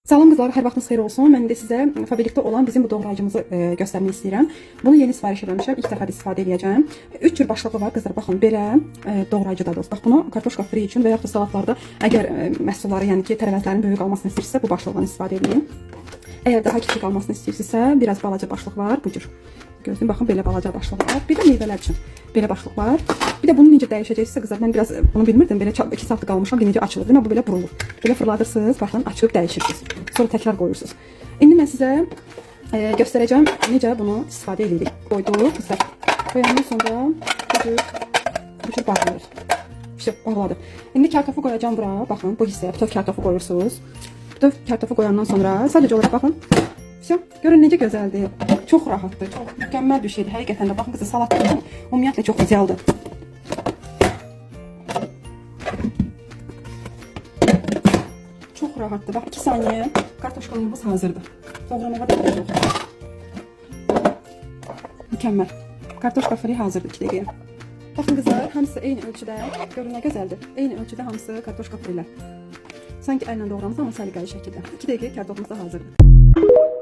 Salam qızlar, hər vaxtınız xeyir olsun. Mən də sizə fabrikdə olan bizim bu doğrayıcımızı göstərmək istəyirəm. Bunu yeni sifariş etmişəm. İlk dəfə istifadə edəcəm. 3 cür başlığı var qızlar. Baxın, belə doğrayıcı da dostlar. Bunu kartoşka fri üçün və ya da salatlarda əgər məhsulları, yəni ki, tərəvəzlərin böyük almasını istəyirsə, bu başlıqdan istifadə edin. Əgər daha kiçik almasını istəyirsinizsə, biraz balaca başlıq var bu cür. Gözləyin, baxın, belə balaca başlıq var. Bir də meyvələr üçün belə başlıq var. Bir də bunu necə dəyişəcəksə qızlar, mən biraz bunu bilmirdim. Belə 2 saat qalmışam, necə açılır. Demə bu belə burulur. Belə fırladırsınız, baxın, açıb dəyişirsiniz. Sonra təkrar qoyursunuz. İndi mən sizə göstərəcəm necə bunu istifadə edirik. Qoyduq qızlar. Qoyandan sonra bu cür bağlayırıq. Bağladım. İndi kartofu qoyacağım bura. Baxın, bu hissəyə bütöv kartofu qoyursunuz. Bütöv kartofu qoyandan sonra sadəcə olaraq baxın. Görün necə gözəldir. Çox rahatdır. Çox mükəmməl bir şeydir. Həqiqətən də baxın qızlar, salat ümumiyyətlə çox idealdır. Çox rahatdır. Bax 2 saniyə kartoşkamız hazırdır. Doğramağa da yox. Mükəmməl. Kartoşka fri hazırdır 2 dəqiqəyə. Baxın qızlar, hamısı eyni ölçüdə. Görün nə gözəldir. Eyni ölçüdə hamısı kartoşka frilər. Sanki əllə doğramız, amma səliqəli şəkildə. 2 dəqiqəyə kartofumuz da hazırdır.